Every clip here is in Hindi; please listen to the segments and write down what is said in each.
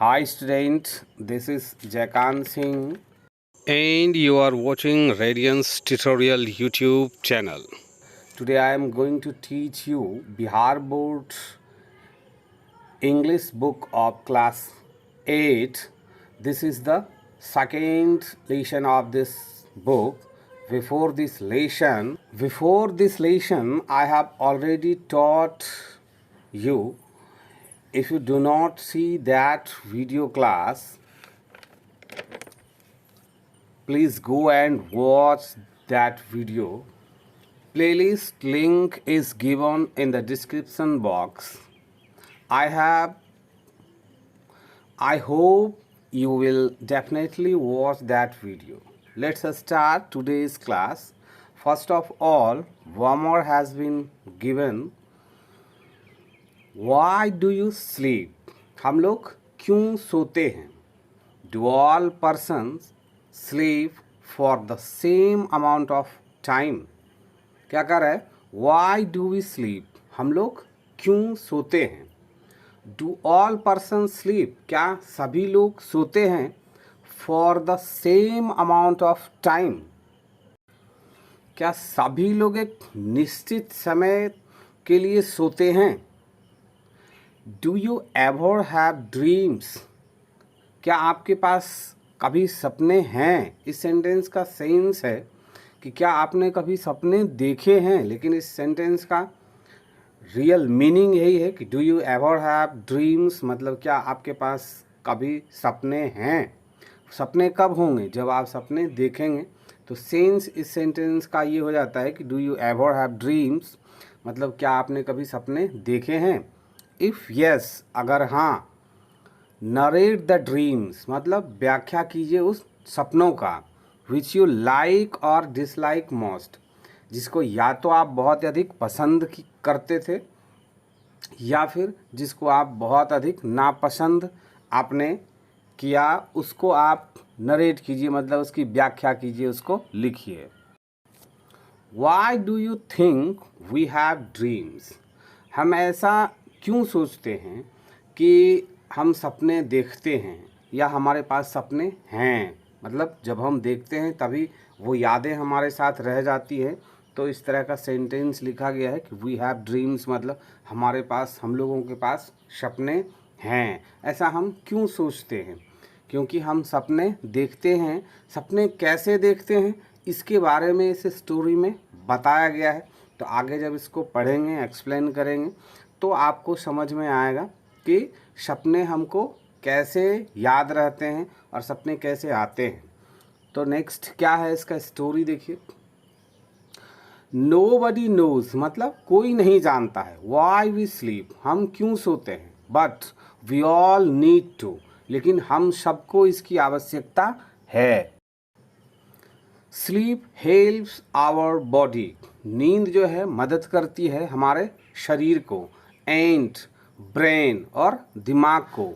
Hi student, this is Jaikan Singh and you are watching Radiance Tutorial YouTube channel. Today I am going to teach you Bihar Board English book of class 8. This is the second lesson of this book. Before this lesson, I have already taught you. If you do not see that video class, please go and watch that video. Playlist link is given in the description box. I hope you will definitely watch that video. Let's start today's class. First of all, homework has been given. Why do you sleep? हम लोग क्यों सोते हैं? Do all persons sleep for the same amount of time? क्या कर रहा है? Why do we sleep? हम लोग क्यों सोते हैं? Do all persons sleep? क्या सभी लोग सोते हैं? For the same amount of time? क्या सभी लोग एक निश्चित समय के लिए सोते हैं? Do you ever have dreams? क्या आपके पास कभी सपने हैं? इस सेंटेंस का सेंस है कि क्या आपने कभी सपने देखे हैं, लेकिन इस सेंटेंस का रियल मीनिंग यही है कि do you ever have dreams, मतलब क्या आपके पास कभी सपने हैं? सपने कब होंगे? जब आप सपने देखेंगे। तो सेंस इस सेंटेंस का ये हो जाता है कि do you ever have dreams, मतलब क्या आपने कभी सपने देखे हैं? इफ़ यस, अगर हाँ, नरेट द ड्रीम्स, मतलब व्याख्या कीजिए उस सपनों का। विच यू लाइक और डिसलाइक मोस्ट, जिसको या तो आप बहुत अधिक पसंद करते थे या फिर जिसको आप बहुत अधिक नापसंद आपने किया, उसको आप नरेट कीजिए, मतलब उसकी व्याख्या कीजिए, उसको लिखिए। Why do you think we have dreams? हम ऐसा क्यों सोचते हैं कि हम सपने देखते हैं या हमारे पास सपने हैं? मतलब जब हम देखते हैं तभी वो यादें हमारे साथ रह जाती हैं। तो इस तरह का सेंटेंस लिखा गया है कि वी हैव ड्रीम्स, मतलब हमारे पास, हम लोगों के पास सपने हैं। ऐसा हम क्यों सोचते हैं? क्योंकि हम सपने देखते हैं। सपने कैसे देखते हैं, इसके बारे में इस स्टोरी में बताया गया है। तो आगे जब इसको पढ़ेंगे, एक्सप्लेन करेंगे, तो आपको समझ में आएगा कि सपने हमको कैसे याद रहते हैं और सपने कैसे आते हैं। तो नेक्स्ट क्या है इसका स्टोरी देखिए। नोबडी नोज, मतलब कोई नहीं जानता है। वाई वी स्लीप, हम क्यों सोते हैं। But we all need to, लेकिन हम सबको इसकी आवश्यकता है। स्लीप हेल्प्स आवर बॉडी, नींद जो है मदद करती है हमारे शरीर को, एंड ब्रेन और दिमाग को।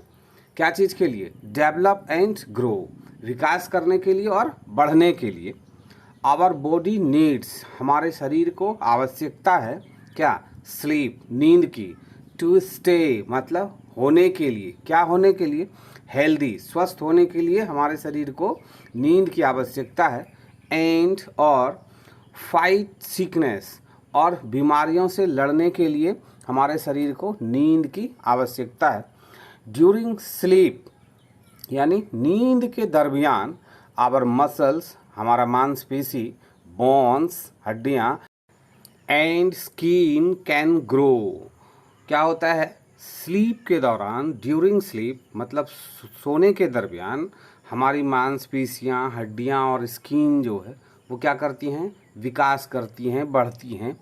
क्या चीज़ के लिए? डेवलप एंड ग्रो, विकास करने के लिए और बढ़ने के लिए। आवर बॉडी नीड्स, हमारे शरीर को आवश्यकता है क्या? स्लीप, नींद की। टू स्टे, मतलब होने के लिए। क्या होने के लिए? हेल्दी, स्वस्थ होने के लिए हमारे शरीर को नींद की आवश्यकता है। एंड और फाइट सिकनेस, और बीमारियों से लड़ने के लिए हमारे शरीर को नींद की आवश्यकता है। ड्यूरिंग स्लीप, यानी नींद के दरमियान, आवर मसल्स, हमारा मांसपेशी, बोन्स, हड्डियाँ, एंड स्किन कैन ग्रो। क्या होता है? स्लीप के दौरान, ड्यूरिंग स्लीप मतलब सोने के दरमियान, हमारी मांसपेशियाँ, हड्डियाँ और स्किन जो है वो क्या करती हैं? विकास करती हैं, बढ़ती हैं।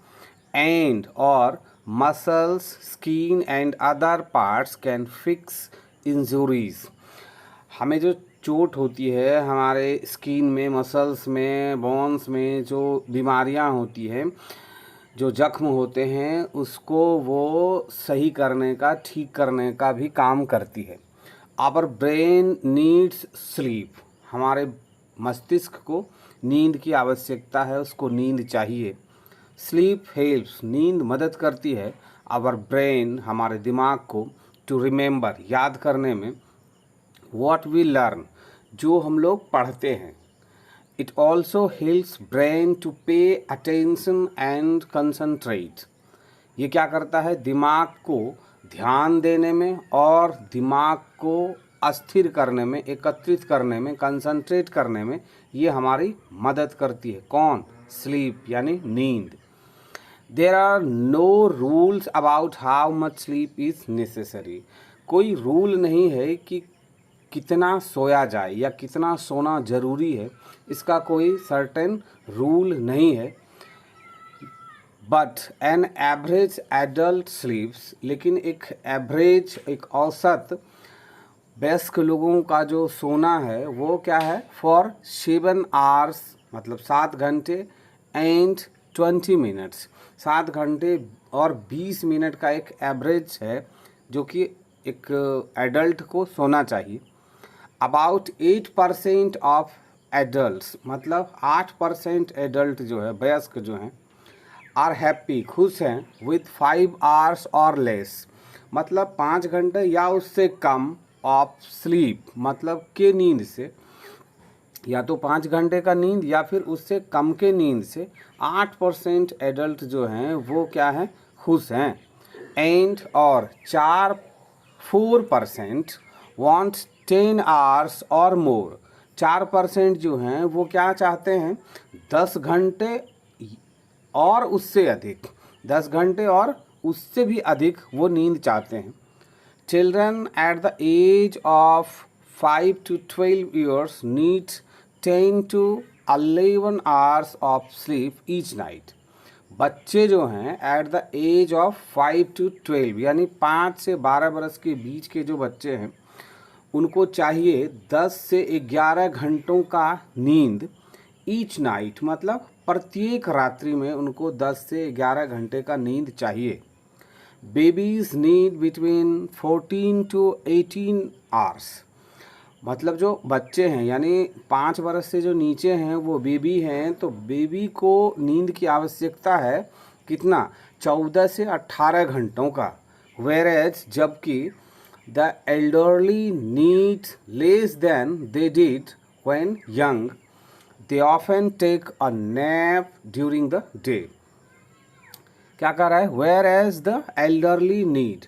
एंड और muscles, skin and other parts can fix injuries, हमें जो चोट होती है हमारे स्किन में, मसल्स में, बोन्स में, जो बीमारियां होती हैं, जो जख्म होते हैं, उसको वो सही करने का, ठीक करने का भी काम करती है। आवर ब्रेन नीड्स स्लीप, हमारे मस्तिष्क को नींद की आवश्यकता है, उसको नींद चाहिए। स्लीप हेल्प्स, नींद मदद करती है आवर ब्रेन, हमारे दिमाग को, टू रिमेंबर, याद करने में, what we learn, जो हम लोग पढ़ते हैं. It also helps brain to pay attention and concentrate. ये क्या करता है, दिमाग को ध्यान देने में और दिमाग को अस्थिर करने में, एकत्रित करने में, कंसंट्रेट करने में ये हमारी मदद करती है. कौन? स्लीप यानी नींद. There are no rules about how much sleep is necessary. कोई रूल नहीं है कि कितना सोया जाए या कितना सोना ज़रूरी है, इसका कोई सर्टेन रूल नहीं है. बट एन एवरेज एडल्ट स्लीप्स, लेकिन एक एवरेज, एक औसत वयस्क लोगों का जो सोना है वो क्या है, फॉर 7 आवर्स, मतलब 7 घंटे एंड 20 मिनट्स, 7 घंटे और 20 मिनट का एक एवरेज है जो कि एक एडल्ट को सोना चाहिए. अबाउट 8% ऑफ एडल्ट्स, मतलब 8% एडल्ट जो है, वयस्क जो हैं, आर हैप्पी, खुश हैं, विथ 5 आवर्स और लेस, मतलब 5 घंटे या उससे कम ऑफ स्लीप, मतलब के नींद से, या तो 5 घंटे का नींद या फिर उससे कम के नींद से 8% एडल्ट जो हैं वो क्या हैं, खुश हैं. एंड और 4% वांट 10 आवर्स और मोर, 4% जो हैं वो क्या चाहते हैं, 10 घंटे और उससे अधिक, 10 घंटे और उससे भी अधिक वो नींद चाहते हैं. Children at the age of 5 to 12 years need 10 to 11 hours of sleep each night. बच्चे जो हैं at the age of 5 to 12 यानी 5 से 12 बरस के बीच के जो बच्चे हैं उनको चाहिए 10 से 11 घंटों का नींद ईच नाइट, मतलब प्रत्येक रात्रि में उनको 10 से 11 घंटे का नींद चाहिए. Babies need between 14 to 18 hours, मतलब जो बच्चे हैं यानी 5 बरस से जो नीचे हैं वो बेबी हैं, तो बेबी को नींद की आवश्यकता है कितना, 14 से 18 घंटों का. वेरेज जबकि the elderly need less than they did when young, they often take a nap during the day. क्या कर रहा है, whereas the elderly need,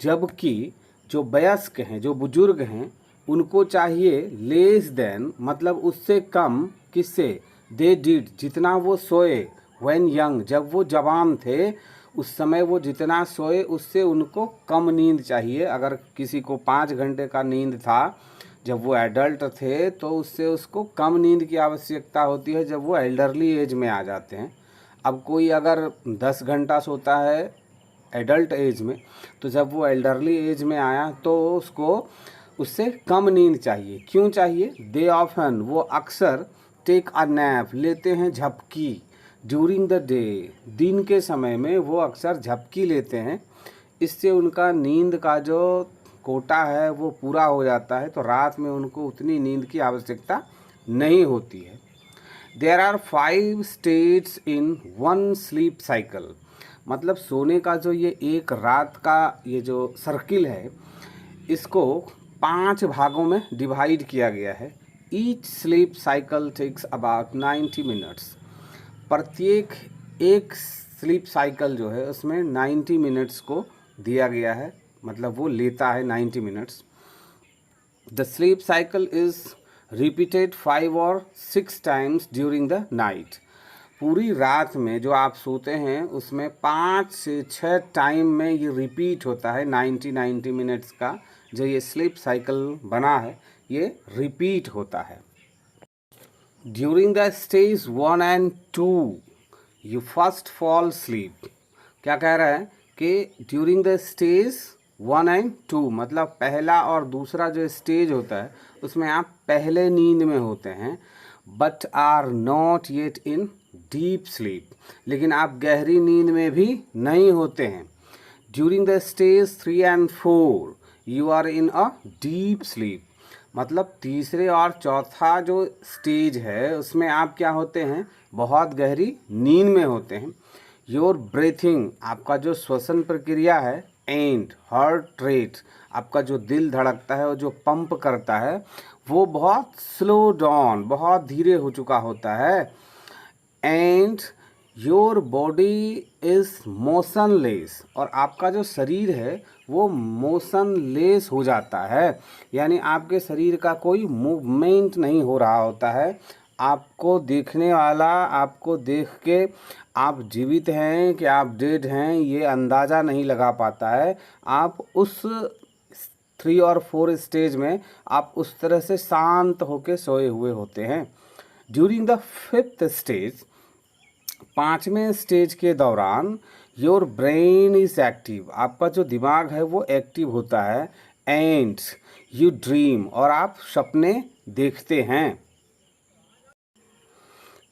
जबकि जो वयस्क हैं, जो बुजुर्ग हैं, उनको चाहिए लेस देन, मतलब उससे कम, किससे, दे डिड, जितना वो सोए, व्हेन यंग, जब वो जवान थे उस समय वो जितना सोए उससे उनको कम नींद चाहिए. अगर किसी को 5 घंटे का नींद था जब वो एडल्ट थे तो उससे उसको कम नींद की आवश्यकता होती है जब वो एल्डरली एज में आ जाते हैं. अब कोई अगर 10 घंटा सोता है एडल्ट एज में, तो जब वो एल्डरली एज में आया तो उसको उससे कम नींद चाहिए. क्यों चाहिए, दे ऑफन, वो अक्सर टेक अ नैप, लेते हैं झपकी, ड्यूरिंग द डे, दिन के समय में वो अक्सर झपकी लेते हैं. इससे उनका नींद का जो कोटा है वो पूरा हो जाता है, तो रात में उनको उतनी नींद की आवश्यकता नहीं होती है. There are 5 states in 1 sleep cycle, मतलब सोने का जो ये एक रात का ये जो सर्किल है इसको 5 भागों में डिवाइड किया गया है. Each sleep cycle takes about 90 minutes, प्रत्येक एक स्लीप साइकिल जो है उसमें 90 मिनट्स को दिया गया है, मतलब वो लेता है 90 minutes. The sleep cycle is repeated 5 or 6 times during the night, पूरी रात में जो आप सोते हैं उसमें 5 से 6 टाइम में ये रिपीट होता है. 90 मिनट्स का जो ये स्लीप साइकिल बना है ये रिपीट होता है. During the stage 1 and 2 you first fall sleep, क्या कह रहा है कि ड्यूरिंग द स्टेज 1 and 2, मतलब पहला और दूसरा जो स्टेज होता है उसमें आप पहले नींद में होते हैं, but are not yet in deep sleep, लेकिन आप गहरी नींद में भी नहीं होते हैं. During the stage 3 and 4 you are in a deep sleep, मतलब तीसरे और चौथा जो स्टेज है उसमें आप क्या होते हैं, बहुत गहरी नींद में होते हैं. योर ब्रीथिंग, आपका जो श्वसन प्रक्रिया है, एंड हार्ट रेट, आपका जो दिल धड़कता है और जो पंप करता है वो बहुत स्लो डाउन, बहुत धीरे हो चुका होता है। And your body is motionless, और आपका जो शरीर है वो मोशनलेस हो जाता है, यानी आपके शरीर का कोई मूवमेंट नहीं हो रहा होता है। आपको देखने वाला आपको देख के आप जीवित हैं कि आप डेड हैं ये अंदाज़ा नहीं लगा पाता है। आप उस 3 और 4 स्टेज में आप उस तरह से शांत होकर सोए हुए होते हैं। ड्यूरिंग द 5th स्टेज, 5वें स्टेज के दौरान योर ब्रेन इज एक्टिव, आपका जो दिमाग है वो एक्टिव होता है। एंड यू ड्रीम, और आप सपने देखते हैं।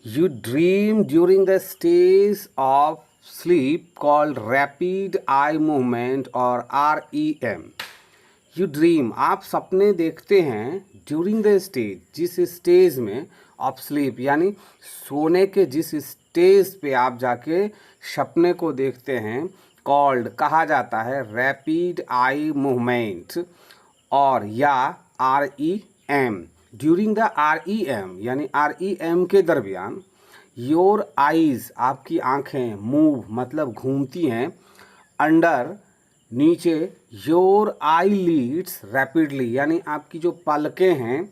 You dream during the stage of sleep called rapid eye movement और REM। यू ड्रीम, आप सपने देखते हैं ड्यूरिंग द स्टेज, जिस स्टेज में ऑफ स्लीप यानी सोने के जिस स्टेज पे आप जाके सपने को देखते हैं, कॉल्ड कहा जाता है रैपिड आई मूवमेंट और या REM। ड्यूरिंग द REM यानी REM के दरमियान योर आइज़, आपकी आँखें मूव मतलब घूमती हैं, अंडर नीचे, योर आई लीड्स रैपिडली यानी आपकी जो पलकें हैं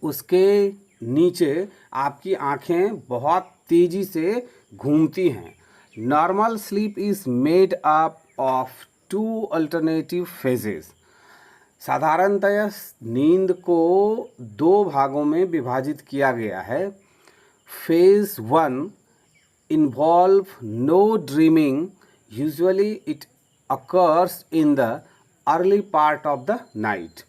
उसके नीचे आपकी आँखें बहुत तेज़ी से घूमती हैं। Normal sleep is made up of 2 alternative phases. साधारणतया नींद को 2 भागों में विभाजित किया गया है। Phase 1 involve no dreaming, usually it occurs in the early part of the night.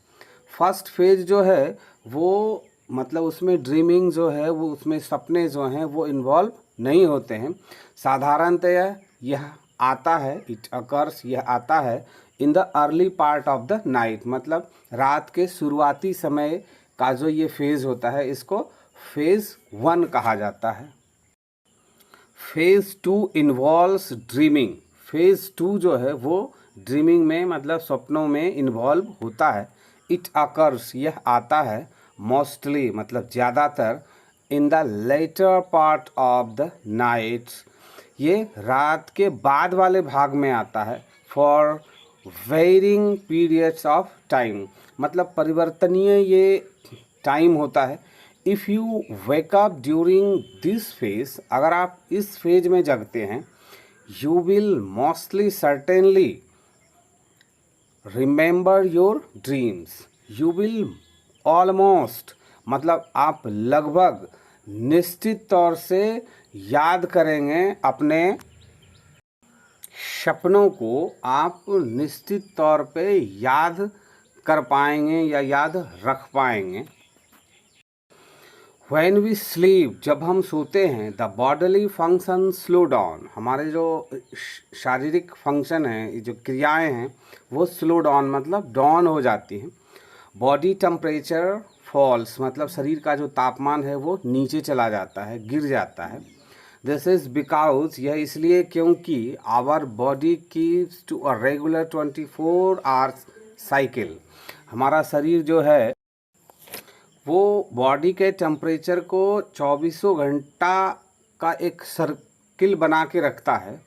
First phase जो है वो मतलब उसमें ड्रीमिंग जो है वो उसमें सपने जो हैं वो इन्वॉल्व नहीं होते हैं। साधारणतया यह आता है, इट अकर्स, यह आता है इन the early part of the night, मतलब रात के शुरुआती समय का जो ये फेज़ होता है इसको फेज़ 1 कहा जाता है। Phase 2 involves dreaming. फेज़ 2 जो है वो ड्रीमिंग में मतलब सपनों में इन्वॉल्व होता है। इट अकर्स, यह आता है मोस्टली मतलब ज़्यादातर in the later part of the night, ये रात के बाद वाले भाग में आता है। For varying periods of time, मतलब परिवर्तनीय ये टाइम होता है। If you wake up during this phase, अगर आप इस फेज में जगते हैं, you will mostly certainly remember your dreams. You will almost मतलब आप लगभग निश्चित तौर से याद करेंगे अपने सपनों को, आप निश्चित तौर पे याद कर पाएंगे या याद रख पाएंगे। When we sleep, जब हम सोते हैं, the bodily function slow down, हमारे जो शारीरिक फंक्शन हैं, जो क्रियाएं हैं वो स्लो डाउन मतलब डाउन हो जाती हैं। बॉडी टेम्परेचर फॉल्स, मतलब शरीर का जो तापमान है वो नीचे चला जाता है, गिर जाता है। दिस इज़ बिकॉज, यह इसलिए क्योंकि our body keeps to a regular 24 hours cycle, हमारा शरीर जो है वो बॉडी के टेम्परेचर को 24 घंटा का एक सर्किल बना के रखता है।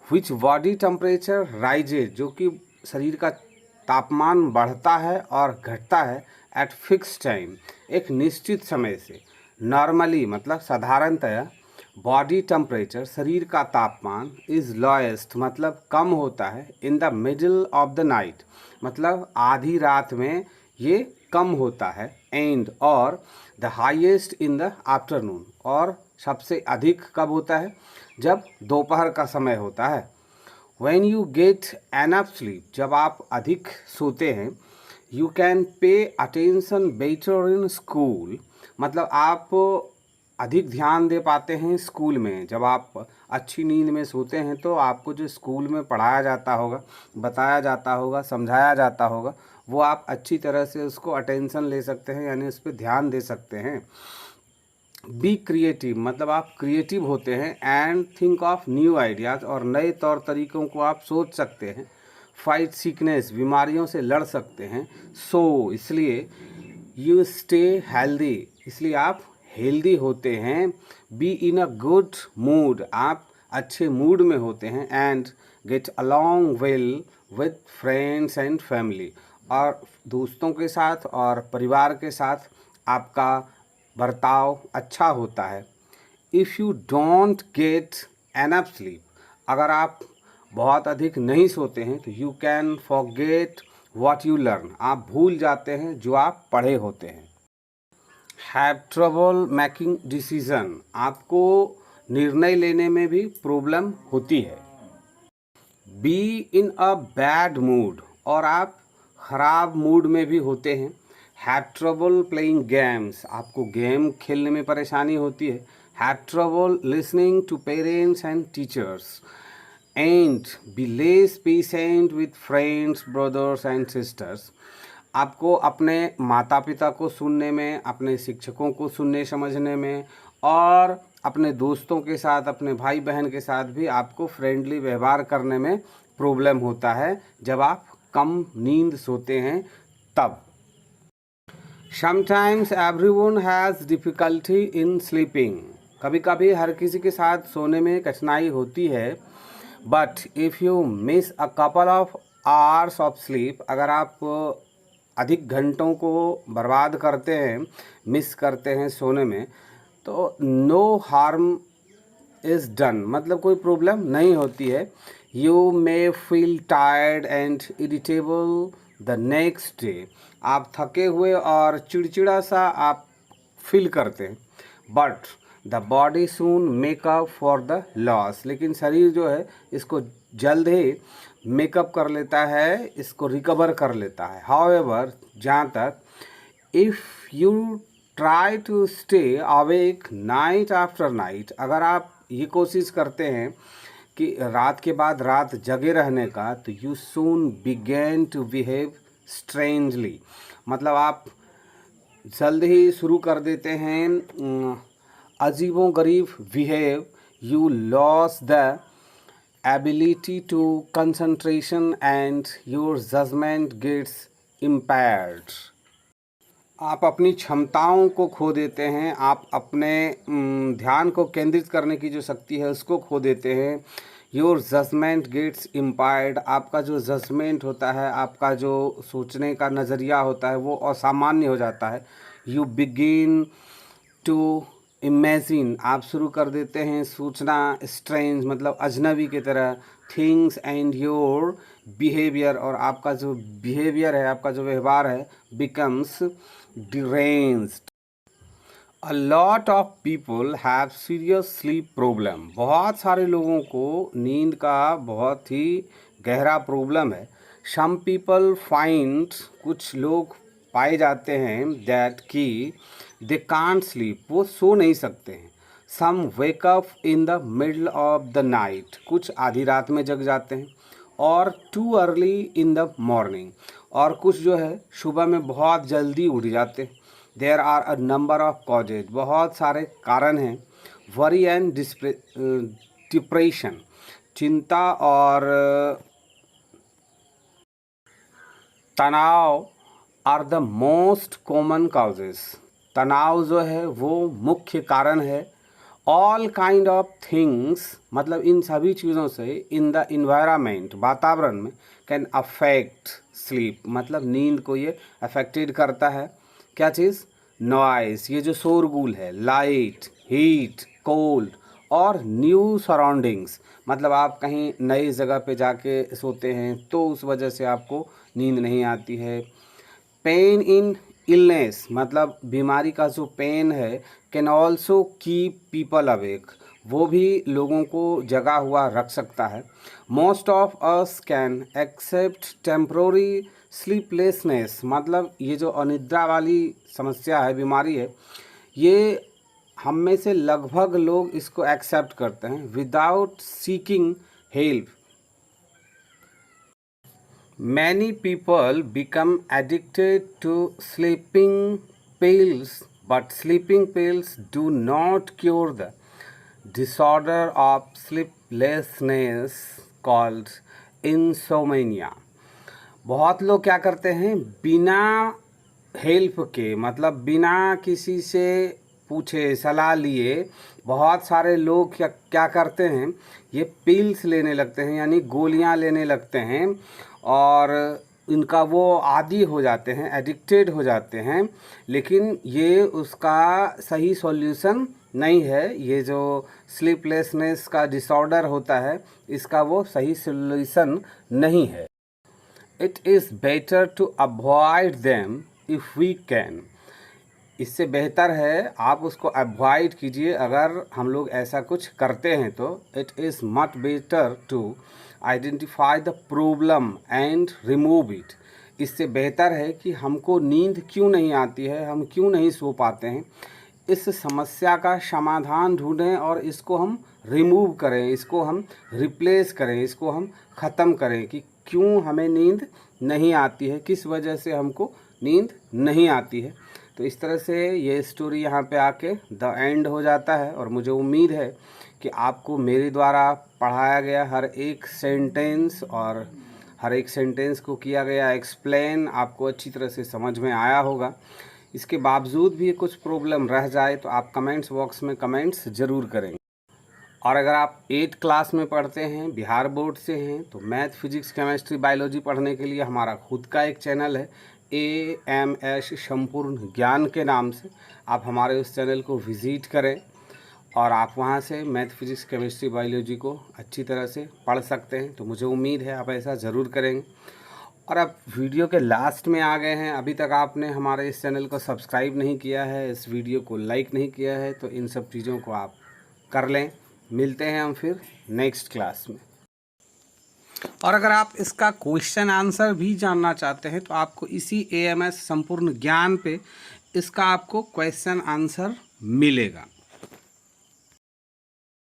विच बॉडी टेम्परेचर राइजेज, जो कि शरीर का तापमान बढ़ता है और घटता है एट फिक्स टाइम, एक निश्चित समय से। नॉर्मली मतलब साधारणतया बॉडी टेम्परेचर, शरीर का तापमान, इज़ लोएस्ट मतलब कम होता है in the middle of the night, मतलब आधी रात में ये कम होता है। एंड और the highest in the afternoon, और सबसे अधिक कब होता है, जब दोपहर का समय होता है। When you get enough sleep, जब आप अधिक सोते हैं, you can pay attention better in school, मतलब आप अधिक ध्यान दे पाते हैं स्कूल में। जब आप अच्छी नींद में सोते हैं तो आपको जो स्कूल में पढ़ाया जाता होगा, बताया जाता होगा, समझाया जाता होगा, वो आप अच्छी तरह से उसको अटेंशन ले सकते हैं, यानी उस पर ध्यान दे सकते हैं। बी क्रिएटिव, मतलब आप क्रिएटिव होते हैं। And think of new ideas, और नए तौर तरीक़ों को आप सोच सकते हैं। फाइट सिकनेस, बीमारियों से लड़ सकते हैं। सो इसलिए यू स्टे हेल्दी, इसलिए आप हेल्दी होते हैं। B in a good mood, आप अच्छे मूड में होते हैं। And get along well with friends and family, और दोस्तों के साथ और परिवार के साथ आपका बर्ताव अच्छा होता है। If you don't get enough sleep, अगर आप बहुत अधिक नहीं सोते हैं तो you can forget what you learn, आप भूल जाते हैं जो आप पढ़े होते हैं। हैव ट्रबल मेकिंग डिसीजन, आपको निर्णय लेने में भी प्रॉब्लम होती है। Be in a bad mood, और आप ख़राब मूड में भी होते हैं। हैव ट्रबल प्लेइंग गेम्स, आपको गेम खेलने में परेशानी होती है। Have trouble listening to parents and teachers, and be less patient with friends, brothers and sisters, आपको अपने माता पिता को सुनने में, अपने शिक्षकों को सुनने समझने में, और अपने दोस्तों के साथ, अपने भाई बहन के साथ भी आपको फ्रेंडली व्यवहार करने में प्रॉब्लम होता है जब आप कम नींद सोते हैं तब। Sometimes everyone has difficulty in sleeping, कभी कभी हर किसी के साथ सोने में कठिनाई होती है। But if you miss a couple of hours of sleep, अगर आप अधिक घंटों को बर्बाद करते हैं, मिस करते हैं सोने में, तो नो हार्म इज़ डन, मतलब कोई प्रॉब्लम नहीं होती है। You may feel tired and irritable the next day, आप थके हुए और चिड़चिड़ा सा आप फील करते हैं। But the body soon makeup for the loss, लेकिन शरीर जो है इसको जल्द ही मेकअप कर लेता है, इसको रिकवर कर लेता है। हाउएवर, जहाँ तक if you try to stay awake night after night, अगर आप ये कोशिश करते हैं कि रात के बाद रात जगे रहने का, तो you soon begin to behave strangely, मतलब आप जल्द ही शुरू कर देते हैं अजीबो गरीब behave. You lose the ability to concentration and your judgement gets impaired, आप अपनी क्षमताओं को खो देते हैं, आप अपने ध्यान को केंद्रित करने की जो शक्ति है उसको खो देते हैं। योर जजमेंट गेट्स इम्पायर्ड, आपका जो जजमेंट होता है, आपका जो सोचने का नज़रिया होता है वो असामान्य हो जाता है। यू बिगिन टू इमेजिन, आप शुरू कर देते हैं सोचना स्ट्रेंज, मतलब अजनबी की तरह। थिंग्स एंड योर बिहेवियर, और आपका जो बिहेवियर है, आपका जो व्यवहार है, becomes deranged. A lot of people have serious sleep problem. बहुत सारे लोगों को नींद का बहुत ही गहरा प्रॉब्लम है। Some people find, कुछ लोग पाए जाते हैं that कि they can't sleep, वो सो नहीं सकते हैं। Some wake up in the middle of the night, कुछ आधी रात में जग जाते हैं। और too early in the morning, और कुछ जो है सुबह में बहुत जल्दी उठ जाते हैं। There are a number of causes, बहुत सारे कारण हैं। वरी एंड डिप्रेशन, चिंता और तनाव are the most common causes, तनाव जो है वो मुख्य कारण है। ऑल काइंड ऑफ थिंग्स, मतलब इन सभी चीज़ों से, इन द इन्वायरमेंट, वातावरण में, कैन अफेक्ट स्लीप, मतलब नींद को ये अफेक्टेड करता है। क्या चीज़? नॉइस, ये जो शोरगुल है, लाइट, हीट, कोल्ड और न्यू सराउंडिंग्स, मतलब आप कहीं नई जगह पे जाके सोते हैं तो उस वजह से आपको नींद नहीं आती है। पेन इन इलनेस, मतलब बीमारी का जो पेन है, can also keep people awake, वो भी लोगों को जगा हुआ रख सकता है। Most of us can accept temporary sleeplessness, मतलब ये जो अनिद्रा वाली समस्या है, बीमारी है, ये हम में से लगभग लोग इसको एक्सेप्ट करते हैं without seeking help. Many people become addicted to sleeping pills, but sleeping pills do not cure the disorder of sleeplessness called insomnia. बहुत लोग क्या करते हैं, बिना हेल्प के, मतलब बिना किसी से पूछे सलाह लिए, बहुत सारे लोग क्या क्या करते हैं, ये पिल्स लेने लगते हैं, यानी गोलियां लेने लगते हैं, और इनका वो आदी हो जाते हैं, एडिक्टेड हो जाते हैं। लेकिन ये उसका सही सॉल्यूशन नहीं है। ये जो स्लीपलेसनेस का डिसऑर्डर होता है, इसका वो सही सॉल्यूशन नहीं है। It is better to avoid them if we can. इससे बेहतर है आप उसको अवॉइड कीजिए। अगर हम लोग ऐसा कुछ करते हैं तो it is much better to identify the problem and remove it. इससे बेहतर है कि हमको नींद क्यों नहीं आती है, हम क्यों नहीं सो पाते हैं, इस समस्या का समाधान ढूंढें और इसको हम रिमूव करें, इसको हम रिप्लेस करें, इसको हम ख़त्म करें कि क्यों हमें नींद नहीं आती है, किस वजह से हमको नींद नहीं आती है। तो इस तरह से ये स्टोरी यहाँ पे आके द एंड हो जाता है। और मुझे उम्मीद है कि आपको मेरे द्वारा पढ़ाया गया हर एक सेंटेंस और हर एक सेंटेंस को किया गया एक्सप्लेन आपको अच्छी तरह से समझ में आया होगा। इसके बावजूद भी कुछ प्रॉब्लम रह जाए तो आप कमेंट्स बॉक्स में कमेंट्स ज़रूर करेंगे। और अगर आप 8th क्लास में पढ़ते हैं, बिहार बोर्ड से हैं, तो मैथ, फिजिक्स, केमिस्ट्री, बायोलॉजी पढ़ने के लिए हमारा खुद का एक चैनल है AMS संपूर्ण ज्ञान के नाम से। आप हमारे उस चैनल को विज़िट करें और आप वहां से मैथ, फिजिक्स, केमिस्ट्री, बायोलॉजी को अच्छी तरह से पढ़ सकते हैं। तो मुझे उम्मीद है आप ऐसा ज़रूर करेंगे। और अब वीडियो के लास्ट में आ गए हैं, अभी तक आपने हमारे इस चैनल को सब्सक्राइब नहीं किया है, इस वीडियो को लाइक नहीं किया है, तो इन सब चीज़ों को आप कर लें। मिलते हैं हम फिर नेक्स्ट क्लास में। और अगर आप इसका क्वेश्चन आंसर भी जानना चाहते हैं तो आपको इसी AMS संपूर्ण ज्ञान पे इसका आपको क्वेश्चन आंसर मिलेगा।